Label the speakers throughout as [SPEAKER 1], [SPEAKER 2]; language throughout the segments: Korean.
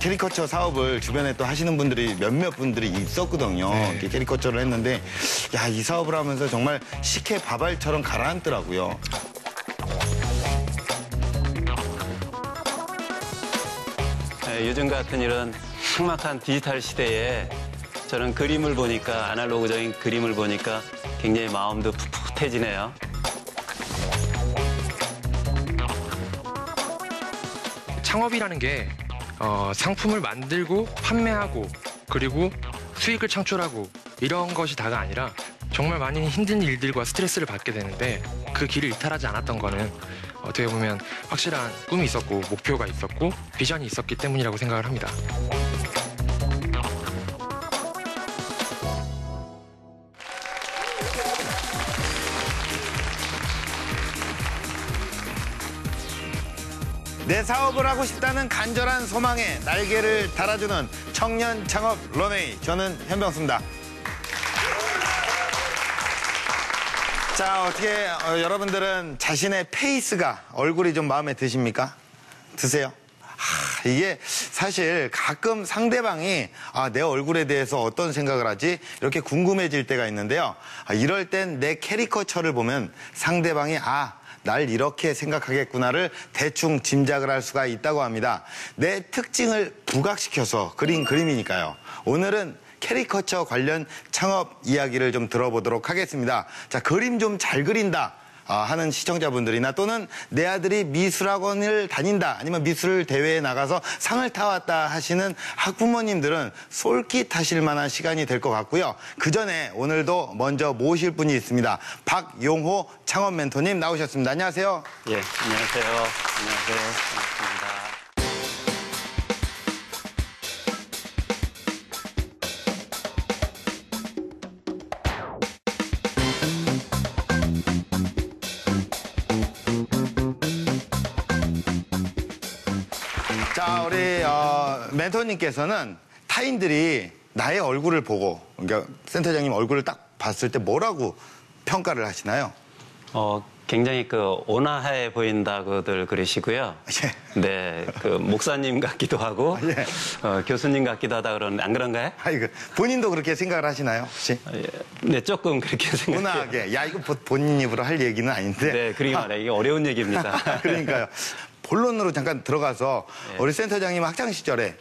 [SPEAKER 1] 캐리커처 사업을 주변에 또 하시는 분들이 몇몇 분들이 있었거든요. 이렇게 캐리커처를 했는데 야, 이 사업을 하면서 정말 식혜 밥알처럼 가라앉더라고요.
[SPEAKER 2] 네, 요즘 같은 이런 삭막한 디지털 시대에 저는 그림을 보니까, 아날로그적인 그림을 보니까 굉장히 마음도 풋풋해지네요.
[SPEAKER 3] 창업이라는 게 상품을 만들고 판매하고 그리고 수익을 창출하고 이런 것이 다가 아니라 정말 많이 힘든 일들과 스트레스를 받게 되는데 그 길을 이탈하지 않았던 거는 어떻게 보면 확실한 꿈이 있었고 목표가 있었고 비전이 있었기 때문이라고 생각을 합니다.
[SPEAKER 1] 내 사업을 하고 싶다는 간절한 소망에 날개를 달아주는 청년 창업 런웨이. 저는 현병수입니다. 자, 어떻게 여러분들은 자신의 페이스가, 얼굴이 좀 마음에 드십니까? 드세요? 이게 사실 가끔 상대방이 내 얼굴에 대해서 어떤 생각을 하지? 이렇게 궁금해질 때가 있는데요. 이럴 땐 내 캐리커처를 보면 상대방이 날 이렇게 생각하겠구나를 대충 짐작을 할 수가 있다고 합니다. 내 특징을 부각시켜서 그린 그림이니까요. 오늘은 캐리커처 관련 창업 이야기를 좀 들어보도록 하겠습니다. 자, 그림 좀 잘 그린다 하는 시청자분들이나 또는 내 아들이 미술학원을 다닌다 아니면 미술 대회에 나가서 상을 타왔다 하시는 학부모님들은 솔깃하실 만한 시간이 될 것 같고요. 그 전에 오늘도 먼저 모실 분이 있습니다. 박용호 창업 멘토님 나오셨습니다. 안녕하세요.
[SPEAKER 2] 예, 안녕하세요. 안녕하세요. 반갑습니다.
[SPEAKER 1] 자, 우리 멘토님께서는 타인들이 나의 얼굴을 보고, 그러니까 센터장님 얼굴을 딱 봤을 때 뭐라고 평가를 하시나요?
[SPEAKER 2] 굉장히 온화해 보인다고들 그러시고요.
[SPEAKER 1] 예.
[SPEAKER 2] 네, 목사님 같기도 하고,
[SPEAKER 1] 예.
[SPEAKER 2] 교수님 같기도 하다 그러는데, 안 그런가요?
[SPEAKER 1] 본인도 그렇게 생각을 하시나요, 혹시?
[SPEAKER 2] 네, 조금 그렇게 생각해요.
[SPEAKER 1] 온화하게. 야, 이거 본인 입으로 할 얘기는 아닌데.
[SPEAKER 2] 네, 그러게 말이에요. 이게 어려운 얘기입니다.
[SPEAKER 1] 그러니까요. 본론으로 잠깐 들어가서 우리 센터장님 학창 시절에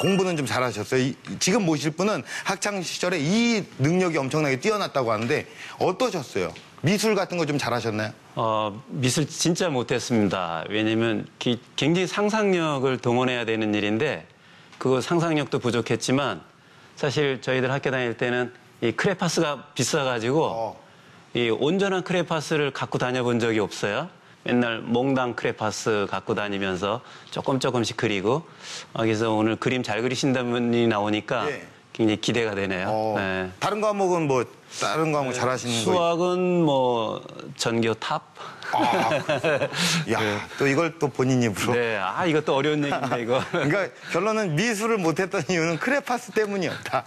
[SPEAKER 1] 공부는 좀 잘하셨어요. 지금 모실 분은 학창 시절에 이 능력이 엄청나게 뛰어났다고 하는데 어떠셨어요? 미술 같은 거 좀 잘하셨나요?
[SPEAKER 2] 미술 진짜 못했습니다. 왜냐면 굉장히 상상력을 동원해야 되는 일인데 그 상상력도 부족했지만 사실 저희들 학교 다닐 때는 이 크레파스가 비싸가지고 이 온전한 크레파스를 갖고 다녀본 적이 없어요. 맨날 몽당 크레파스 갖고 다니면서 조금씩 그리고 그래서 오늘 그림 잘 그리신다는 분이 나오니까 굉장히 기대가 되네요. 네.
[SPEAKER 1] 다른 과목은 다른 과목 잘하시는 거?
[SPEAKER 2] 수학은 전교 탑.
[SPEAKER 1] 야, 또 이걸 또 본인 입으로.
[SPEAKER 2] 네, 이것도 어려운 얘기인데 이거.
[SPEAKER 1] 그러니까 결론은 미술을 못했던 이유는 크레파스 때문이었다.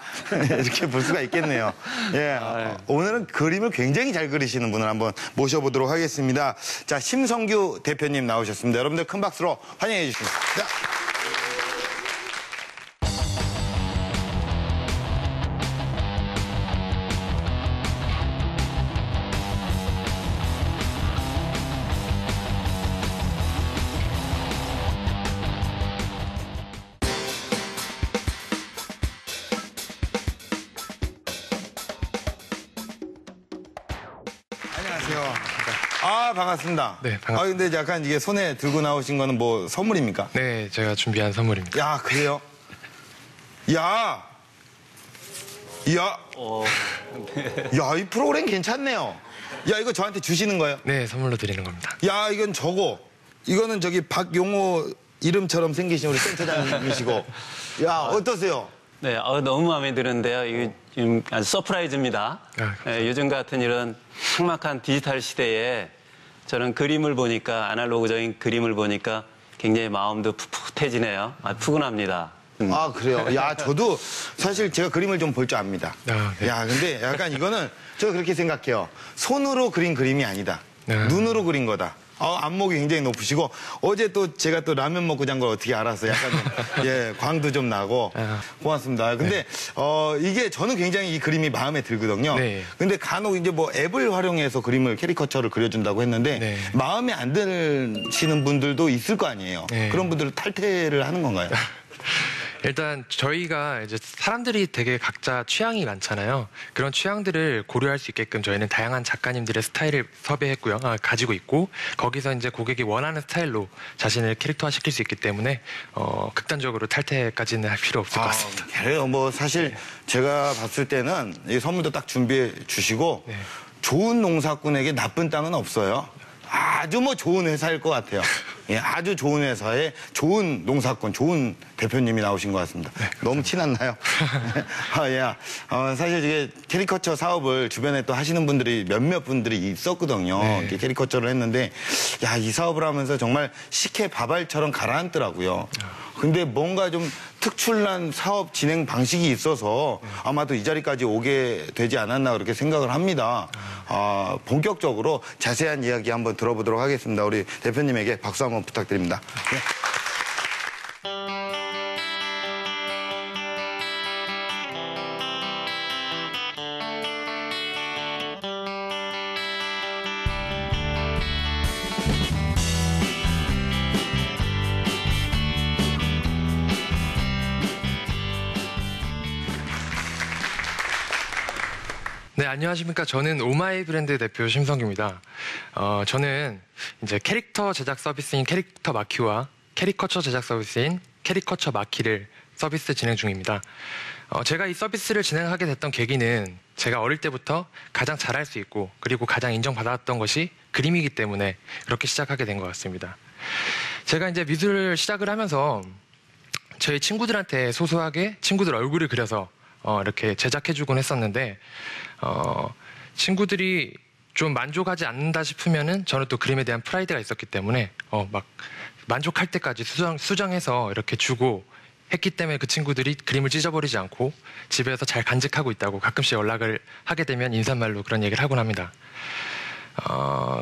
[SPEAKER 1] 이렇게 볼 수가 있겠네요. 예, 오늘은 그림을 굉장히 잘 그리시는 분을 한번 모셔보도록 하겠습니다. 자, 심성규 대표님 나오셨습니다. 여러분들 큰 박수로 환영해 주십시오. 자. 안녕하세요. 반갑습니다.
[SPEAKER 3] 네, 반갑습니다.
[SPEAKER 1] 근데 약간 이게 손에 들고 나오신 거는 선물입니까?
[SPEAKER 3] 네, 제가 준비한 선물입니다.
[SPEAKER 1] 야, 그래요? 야, 이 프로그램 괜찮네요. 야, 이거 저한테 주시는 거예요?
[SPEAKER 3] 네, 선물로 드리는 겁니다.
[SPEAKER 1] 야, 이건 이거는 박용호 이름처럼 생기신 우리 센터장님이시고. 야, 어떠세요?
[SPEAKER 2] 네, 너무 마음에 드는데요. 이게 지금 아주 서프라이즈입니다. 요즘 같은 이런 삭막한 디지털 시대에 저는 그림을 보니까, 아날로그적인 그림을 보니까 굉장히 마음도 풋풋해지네요. 푸근합니다.
[SPEAKER 1] 그래요? 야, 저도 사실 제가 그림을 좀 볼 줄 압니다.
[SPEAKER 3] 네.
[SPEAKER 1] 야, 근데 약간 이거는 제가 그렇게 생각해요. 손으로 그린 그림이 아니다. 눈으로 그린 거다. 안목이 굉장히 높으시고 어제 또 제가 또 라면 먹고 잔 걸 어떻게 알았어요. 약간 좀, 예, 광도 좀 나고 고맙습니다. 근데 이게 저는 굉장히 이 그림이 마음에 들거든요.
[SPEAKER 3] 네.
[SPEAKER 1] 근데 간혹 이제 뭐 앱을 활용해서 그림을 캐리커처를 그려준다고 했는데
[SPEAKER 3] 네.
[SPEAKER 1] 마음에 안 드시는 분들도 있을 거 아니에요.
[SPEAKER 3] 네.
[SPEAKER 1] 그런 분들은 탈퇴를 하는 건가요?
[SPEAKER 3] 일단 저희가 이제 사람들이 되게 각자 취향이 많잖아요. 그런 취향들을 고려할 수 있게끔 저희는 다양한 작가님들의 스타일을 섭외했고요. 가지고 있고 거기서 이제 고객이 원하는 스타일로 자신을 캐릭터화 시킬 수 있기 때문에 극단적으로 탈퇴까지는 할 필요 없을 것 같습니다.
[SPEAKER 1] 그래요. 뭐 사실 제가 봤을 때는 이 선물도 딱 준비해 주시고
[SPEAKER 3] 네.
[SPEAKER 1] 좋은 농사꾼에게 나쁜 땅은 없어요. 아주 뭐 좋은 회사일 것 같아요. 예, 아주 좋은 회사에 좋은 농사꾼, 좋은 대표님이 나오신 것 같습니다.
[SPEAKER 3] 네,
[SPEAKER 1] 너무 친했나요? 예. 사실 이게 캐리커처 사업을 주변에 또 하시는 분들이 몇몇 분들이 있었거든요.
[SPEAKER 3] 네.
[SPEAKER 1] 이렇게 캐리커처를 했는데, 야, 이 사업을 하면서 정말 식혜 밥알처럼 가라앉더라고요. 근데 뭔가 좀 특출난 사업 진행 방식이 있어서 아마도 이 자리까지 오게 되지 않았나 그렇게 생각을 합니다. 본격적으로 자세한 이야기 한번 들어보도록 하겠습니다. 우리 대표님에게 박수 한번 부탁드립니다. 네.
[SPEAKER 3] 네, 안녕하십니까. 저는 오마이 브랜드 대표 심성규입니다. 저는 이제 캐릭터 제작 서비스인 캐릭터 마키와 캐리커처 제작 서비스인 캐리커처 마키를 서비스 진행 중입니다. 제가 이 서비스를 진행하게 됐던 계기는 제가 어릴 때부터 가장 잘할 수 있고 그리고 가장 인정받았던 것이 그림이기 때문에 그렇게 시작하게 된 것 같습니다. 제가 이제 미술을 시작을 하면서 저희 친구들한테 소소하게 친구들 얼굴을 그려서 이렇게 제작해주곤 했었는데 친구들이 좀 만족하지 않는다 싶으면은 저는 또 그림에 대한 프라이드가 있었기 때문에 막 만족할 때까지 수정해서 이렇게 주고 했기 때문에 그 친구들이 그림을 찢어버리지 않고 집에서 잘 간직하고 있다고 가끔씩 연락을 하게 되면 인사말로 그런 얘기를 하곤 합니다.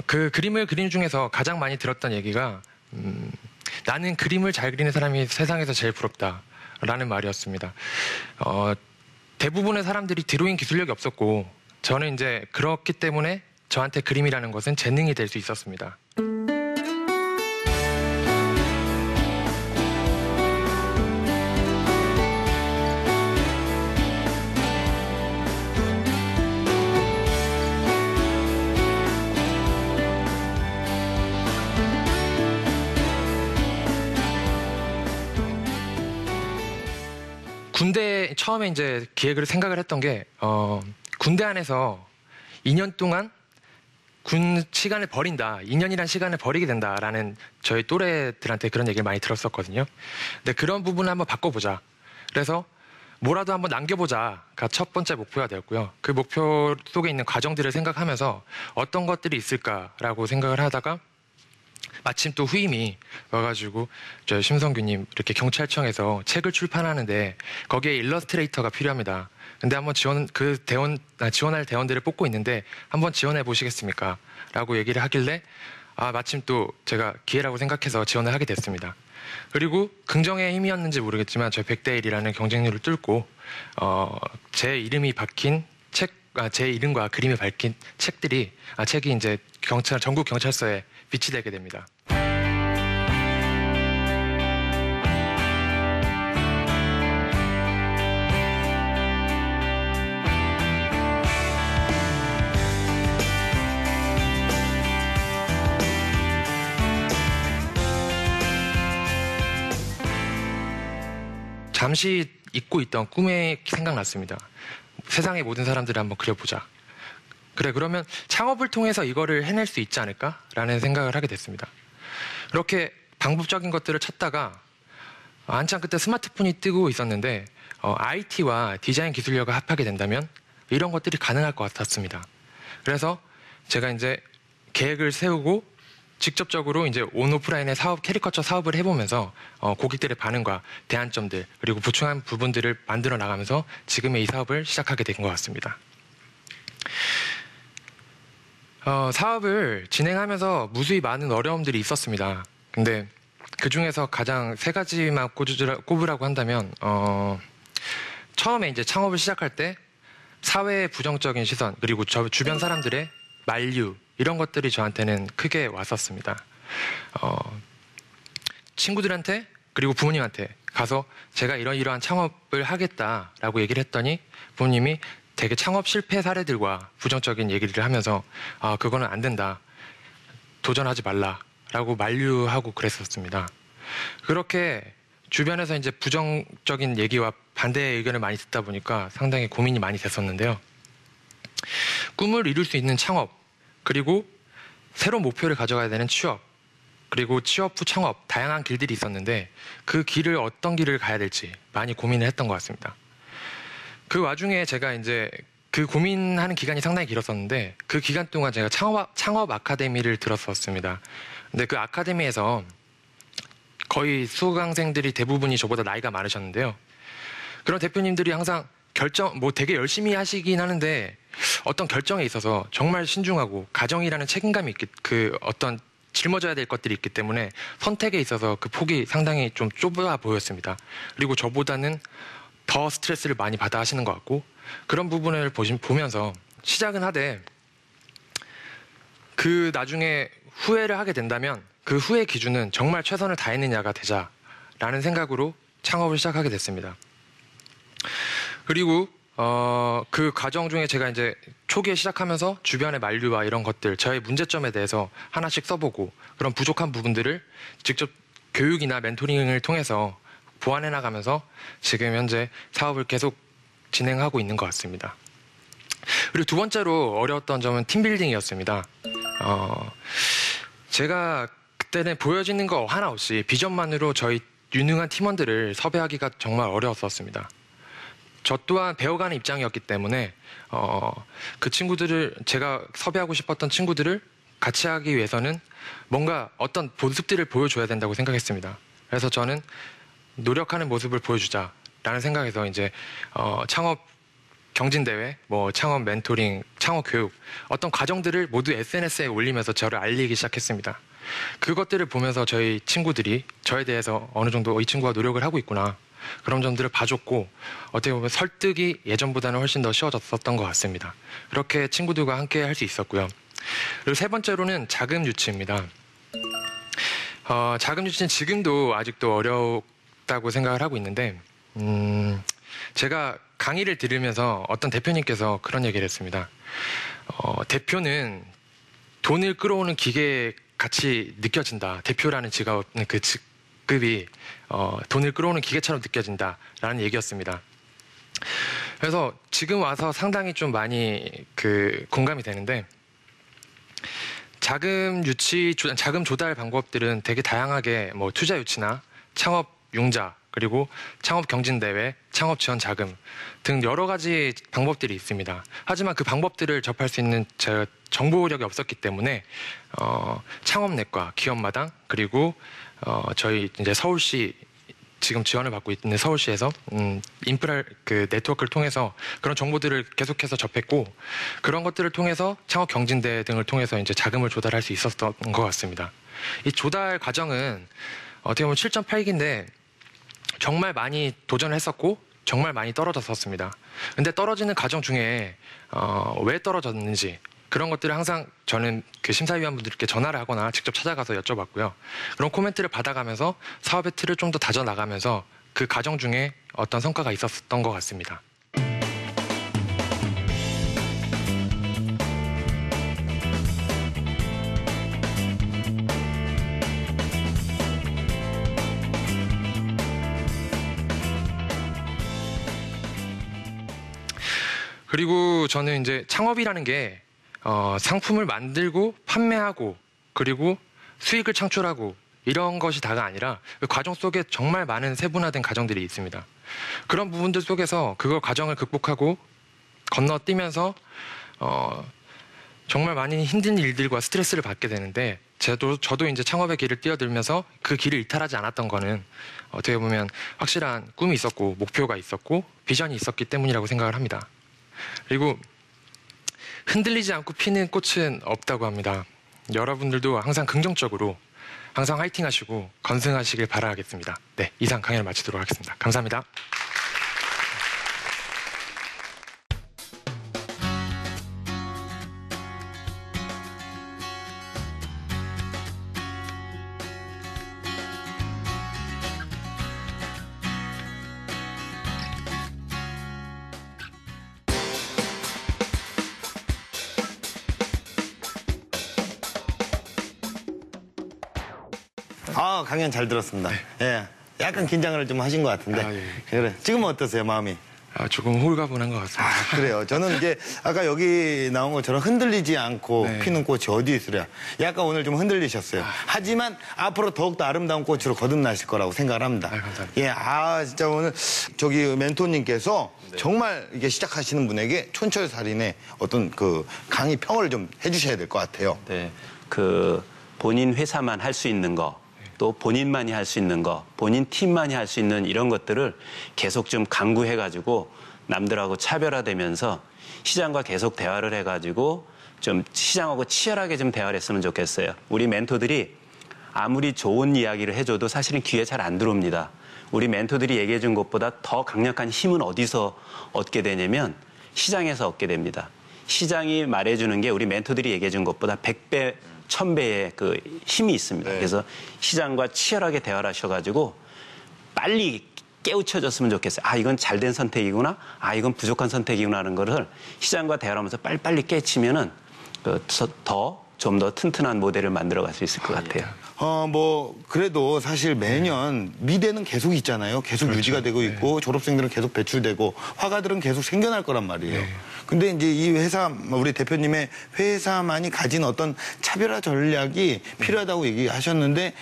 [SPEAKER 3] 그 그림을 그린 중에서 가장 많이 들었던 얘기가 나는 그림을 잘 그리는 사람이 세상에서 제일 부럽다라는 말이었습니다. 대부분의 사람들이 드로잉 기술력이 없었고 저는 이제 그렇기 때문에 저한테 그림이라는 것은 재능이 될 수 있었습니다. 군대 처음에 이제 기획을 생각을 했던 게 군대 안에서 2년 동안 군 시간을 버린다. 2년이란 시간을 버리게 된다라는 저희 또래들한테 그런 얘기를 많이 들었었거든요. 근데 그런 부분을 한번 바꿔보자. 그래서 뭐라도 한번 남겨보자가 첫 번째 목표가 되었고요. 그 목표 속에 있는 과정들을 생각하면서 어떤 것들이 있을까라고 생각을 하다가 마침 또 후임이 와가지고 저 심성규님 이렇게 경찰청에서 책을 출판하는데 거기에 일러스트레이터가 필요합니다. 근데 한번 지원할 대원들을 뽑고 있는데 한번 지원해 보시겠습니까? 라고 얘기를 하길래 마침 또 제가 기회라고 생각해서 지원을 하게 됐습니다. 그리고 긍정의 힘이었는지 모르겠지만 저희 100대 1이라는 경쟁률을 뚫고 제 이름이 박힌 책, 제 이름과 그림이 밝힌 책이 이제 전국 경찰서에 비치되게 됩니다. 잠시 잊고 있던 꿈이 생각났습니다. 세상의 모든 사람들을 한번 그려보자. 그래, 그러면 창업을 통해서 이거를 해낼 수 있지 않을까라는 생각을 하게 됐습니다. 그렇게 방법적인 것들을 찾다가 한참 그때 스마트폰이 뜨고 있었는데 IT와 디자인 기술력을 합하게 된다면 이런 것들이 가능할 것 같았습니다. 그래서 제가 이제 계획을 세우고 직접적으로 이제 온오프라인의 캐리커처 사업을 해보면서 고객들의 반응과 대안점들 그리고 보충한 부분들을 만들어 나가면서 지금의 이 사업을 시작하게 된 것 같습니다. 사업을 진행하면서 무수히 많은 어려움들이 있었습니다. 근데 그 중에서 가장 세 가지만 꼽으라고 한다면, 처음에 이제 창업을 시작할 때 사회의 부정적인 시선, 그리고 주변 사람들의 만류, 이런 것들이 저한테는 크게 왔었습니다. 친구들한테, 그리고 부모님한테 가서 제가 이러이러한 창업을 하겠다라고 얘기를 했더니 부모님이 되게 창업 실패 사례들과 부정적인 얘기를 하면서 그거는 안 된다, 도전하지 말라라고 만류하고 그랬었습니다. 그렇게 주변에서 이제 부정적인 얘기와 반대의 의견을 많이 듣다 보니까 상당히 고민이 많이 됐었는데요. 꿈을 이룰 수 있는 창업, 그리고 새로운 목표를 가져가야 되는 취업, 그리고 취업 후 창업, 다양한 길들이 있었는데 그 길을 어떤 길을 가야 될지 많이 고민을 했던 것 같습니다. 그 와중에 제가 이제 그 고민하는 기간이 상당히 길었었는데 그 기간 동안 제가 창업 아카데미를 들었었습니다. 근데 그 아카데미에서 거의 수강생들이 대부분이 저보다 나이가 많으셨는데요. 그런 대표님들이 항상 되게 열심히 하시긴 하는데 어떤 결정에 있어서 정말 신중하고 가정이라는 책임감이 어떤 짊어져야 될 것들이 있기 때문에 선택에 있어서 그 폭이 상당히 좀 좁아 보였습니다. 그리고 저보다는 더 스트레스를 많이 받아 하시는 것 같고, 그런 부분을 보면서 시작은 하되 그 나중에 후회를 하게 된다면 그 후회 기준은 정말 최선을 다했느냐가 되자라는 생각으로 창업을 시작하게 됐습니다. 그리고 그 과정 중에 제가 이제 초기에 시작하면서 주변의 만류와 이런 것들, 저의 문제점에 대해서 하나씩 써보고 그런 부족한 부분들을 직접 교육이나 멘토링을 통해서 보완해 나가면서 지금 현재 사업을 계속 진행하고 있는 것 같습니다. 그리고 두 번째로 어려웠던 점은 팀빌딩이었습니다. 제가 그때는 보여지는 거 하나 없이 비전만으로 저희 유능한 팀원들을 섭외하기가 정말 어려웠었습니다. 저 또한 배워가는 입장이었기 때문에 그 친구들을, 제가 섭외하고 싶었던 친구들을 같이 하기 위해서는 뭔가 어떤 모습들을 보여줘야 된다고 생각했습니다. 그래서 저는 노력하는 모습을 보여주자라는 생각에서 이제 창업 경진대회, 창업 멘토링, 창업 교육, 어떤 과정들을 모두 SNS에 올리면서 저를 알리기 시작했습니다. 그것들을 보면서 저희 친구들이 저에 대해서 어느 정도 이 친구가 노력을 하고 있구나, 그런 점들을 봐줬고, 어떻게 보면 설득이 예전보다는 훨씬 더 쉬워졌었던 것 같습니다. 그렇게 친구들과 함께 할 수 있었고요. 그리고 세 번째로는 자금 유치입니다. 자금 유치는 지금도 아직도 어렵다고 생각을 하고 있는데, 제가 강의를 들으면서 어떤 대표님께서 그런 얘기를 했습니다. 대표는 돈을 끌어오는 기계 같이 느껴진다. 대표라는 직업은 그 직급이 돈을 끌어오는 기계처럼 느껴진다라는 얘기였습니다. 그래서 지금 와서 상당히 좀 많이 공감이 되는데, 자금 조달 방법들은 되게 다양하게 투자 유치나 창업 융자, 그리고 창업 경진대회, 창업 지원 자금 등 여러 가지 방법들이 있습니다. 하지만 그 방법들을 접할 수 있는 제가 정보력이 없었기 때문에 창업넷과 기업마당, 그리고 저희 이제 서울시 지금 지원을 받고 있는 서울시에서 인프라 네트워크를 통해서 그런 정보들을 계속해서 접했고, 그런 것들을 통해서 창업 경진대회 등을 통해서 이제 자금을 조달할 수 있었던 것 같습니다. 이 조달 과정은 어떻게 보면 7.8기인데 정말 많이 도전을 했었고 정말 많이 떨어졌었습니다. 근데 떨어지는 과정 중에 왜 떨어졌는지 그런 것들을 항상 저는 그 심사위원분들께 전화를 하거나 직접 찾아가서 여쭤봤고요. 그런 코멘트를 받아가면서 사업의 틀을 좀 더 다져나가면서 그 과정 중에 어떤 성과가 있었던 것 같습니다. 그리고 저는 이제 창업이라는 게 상품을 만들고 판매하고 그리고 수익을 창출하고 이런 것이 다가 아니라 그 과정 속에 정말 많은 세분화된 과정들이 있습니다. 그런 부분들 속에서 그걸 과정을 극복하고 건너뛰면서 정말 많은 힘든 일들과 스트레스를 받게 되는데, 저도 이제 창업의 길을 뛰어들면서 그 길을 이탈하지 않았던 거는 어떻게 보면 확실한 꿈이 있었고 목표가 있었고 비전이 있었기 때문이라고 생각을 합니다. 그리고 흔들리지 않고 피는 꽃은 없다고 합니다. 여러분들도 항상 긍정적으로 항상 화이팅 하시고 건승하시길 바라겠습니다. 네, 이상 강연을 마치도록 하겠습니다. 감사합니다.
[SPEAKER 1] 아, 강연 잘 들었습니다. 예. 약간 긴장을 좀 하신 것 같은데.
[SPEAKER 3] 아, 예.
[SPEAKER 1] 그래. 지금은 어떠세요, 마음이?
[SPEAKER 3] 조금 홀가분한 것 같습니다.
[SPEAKER 1] 아, 그래요. 저는 이제 아까 여기 나온 것처럼 흔들리지 않고
[SPEAKER 3] 네.
[SPEAKER 1] 피는 꽃이 어디 있으랴. 약간 오늘 좀 흔들리셨어요. 하지만 앞으로 더욱더 아름다운 꽃으로 거듭나실 거라고 생각을 합니다.
[SPEAKER 3] 감사합니다.
[SPEAKER 1] 예, 진짜 오늘 저기 멘토님께서 정말 이게 시작하시는 분에게 촌철살인의 어떤 그 강의 평을 좀 해주셔야 될 것 같아요.
[SPEAKER 2] 네, 그 본인 회사만 할 수 있는 거, 또 본인만이 할 수 있는 거, 본인 팀만이 할 수 있는 이런 것들을 계속 좀 강구해가지고 남들하고 차별화되면서 시장과 계속 대화를 해가지고 좀 시장하고 치열하게 좀 대화를 했으면 좋겠어요. 우리 멘토들이 아무리 좋은 이야기를 해줘도 사실은 귀에 잘 안 들어옵니다. 우리 멘토들이 얘기해 준 것보다 더 강력한 힘은 어디서 얻게 되냐면 시장에서 얻게 됩니다. 시장이 말해주는 게 우리 멘토들이 얘기해 준 것보다 100배, 1000배의 그 힘이 있습니다.
[SPEAKER 1] 네.
[SPEAKER 2] 그래서 시장과 치열하게 대화를 하셔가지고 빨리 깨우쳐졌으면 좋겠어요. 아, 이건 잘된 선택이구나. 아, 이건 부족한 선택이구나 하는 거를 시장과 대화를 하면서 빨리빨리 깨치면은 좀 더 튼튼한 모델을 만들어갈 수 있을 것 같아요.
[SPEAKER 1] 그래도 사실 매년 미대는 계속 있잖아요. 계속 유지가 되고 있고 졸업생들은 계속 배출되고 화가들은 계속 생겨날 거란 말이에요. 근데 이제 이 회사, 우리 대표님의 회사만이 가진 어떤 차별화 전략이 필요하다고 얘기하셨는데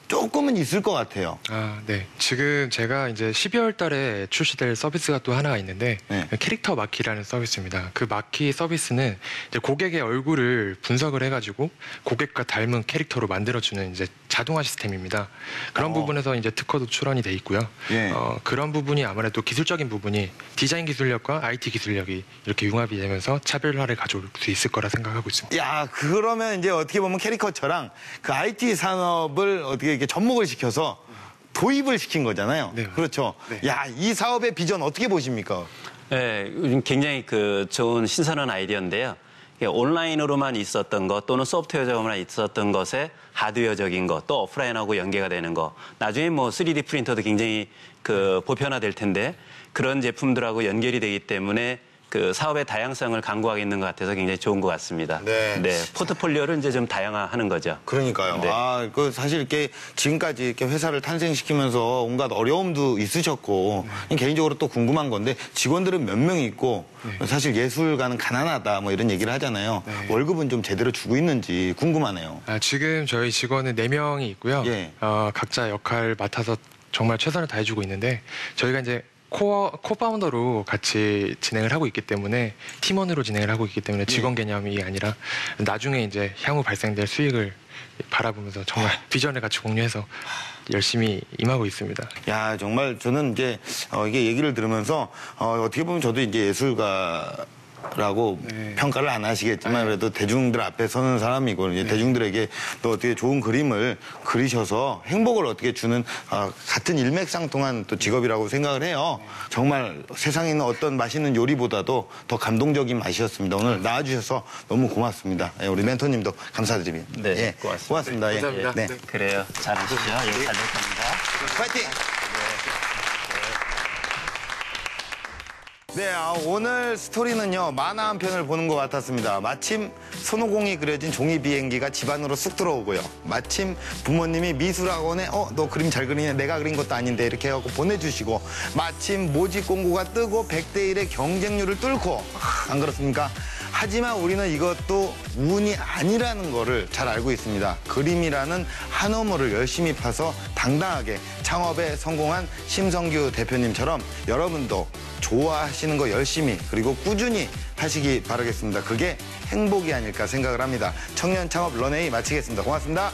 [SPEAKER 1] 조금은 있을 것 같아요.
[SPEAKER 3] 네. 지금 제가 이제 12월 달에 출시될 서비스가 또 하나가 있는데
[SPEAKER 1] 네.
[SPEAKER 3] 캐릭터 마키라는 서비스입니다. 그 마키 서비스는 이제 고객의 얼굴을 분석을 해가지고 고객과 닮은 캐릭터로 만들어주는 이제 자동화 시스템입니다. 그런 부분에서 이제 특허도 출원이 돼 있고요.
[SPEAKER 1] 예.
[SPEAKER 3] 그런 부분이 아무래도 기술적인 부분이 디자인 기술력과 IT 기술력이 이렇게 융합이 되면서 차별화를 가져올 수 있을 거라 생각하고 있습니다.
[SPEAKER 1] 야, 그러면 이제 어떻게 보면 캐리커처랑 그 IT 산업을 어떻게 이렇게 접목을 시켜서 도입을 시킨 거잖아요.
[SPEAKER 3] 네.
[SPEAKER 1] 그렇죠.
[SPEAKER 3] 네.
[SPEAKER 1] 야, 이 사업의 비전 어떻게 보십니까?
[SPEAKER 2] 네, 굉장히 그 좋은 신선한 아이디어인데요. 온라인으로만 있었던 것 또는 소프트웨어적으로만 있었던 것에 하드웨어적인 것 또 오프라인하고 연계가 되는 것 나중에 뭐 3D 프린터도 굉장히 그 보편화될 텐데 그런 제품들하고 연결이 되기 때문에 그 사업의 다양성을 강구하고 있는 것 같아서 굉장히 좋은 것 같습니다.
[SPEAKER 1] 네.
[SPEAKER 2] 포트폴리오를 이제 좀 다양화하는 거죠.
[SPEAKER 1] 그러니까요.
[SPEAKER 2] 네.
[SPEAKER 1] 그 사실 이렇게 지금까지 이렇게 회사를 탄생시키면서 온갖 어려움도 있으셨고 개인적으로 또 궁금한 건데 직원들은 몇 명 있고 사실 예술가는 가난하다 뭐 이런 얘기를 하잖아요. 월급은 좀 제대로 주고 있는지 궁금하네요.
[SPEAKER 3] 지금 저희 직원은 4명이 있고요.
[SPEAKER 1] 예.
[SPEAKER 3] 각자 역할 맡아서 정말 최선을 다해주고 있는데 저희가 이제 코파운더로 같이 진행을 하고 있기 때문에 팀원으로 진행을 하고 있기 때문에 직원 개념이 아니라 나중에 이제 향후 발생될 수익을 바라보면서 정말 비전을 같이 공유해서 열심히 임하고 있습니다.
[SPEAKER 1] 야, 정말 저는 이제 이게 얘기를 들으면서 어떻게 보면 저도 이제 예술가라고 평가를 안 하시겠지만 그래도 대중들 앞에 서는 사람이고 이제 대중들에게 또 어떻게 좋은 그림을 그리셔서 행복을 어떻게 주는 같은 일맥상통한 또 직업이라고 생각을 해요. 정말 세상에 있는 어떤 맛있는 요리보다도 더 감동적인 맛이었습니다. 오늘 나와주셔서 너무 고맙습니다. 예, 우리 멘토님도 감사드립니다.
[SPEAKER 2] 네,
[SPEAKER 1] 예, 고맙습니다. 예.
[SPEAKER 3] 감사합니다.
[SPEAKER 1] 네.
[SPEAKER 3] 네.
[SPEAKER 2] 그래요. 잘하시죠. 예, 잘 될 겁니다.
[SPEAKER 1] 파이팅! 네, 오늘 스토리는요, 만화 한 편을 보는 것 같았습니다. 마침 손오공이 그려진 종이 비행기가 집 안으로 쑥 들어오고요. 마침 부모님이 미술학원에 너 그림 잘 그리네, 내가 그린 것도 아닌데 이렇게 해갖고 보내주시고 마침 모집 공고가 뜨고 100대 1의 경쟁률을 뚫고 안 그렇습니까? 하지만 우리는 이것도 운이 아니라는 거를 잘 알고 있습니다. 그림이라는 한 어물을 열심히 파서 당당하게 창업에 성공한 심성규 대표님처럼 여러분도 좋아하시는 거 열심히 그리고 꾸준히 하시기 바라겠습니다. 그게 행복이 아닐까 생각을 합니다. 청년 창업 런웨이 마치겠습니다. 고맙습니다.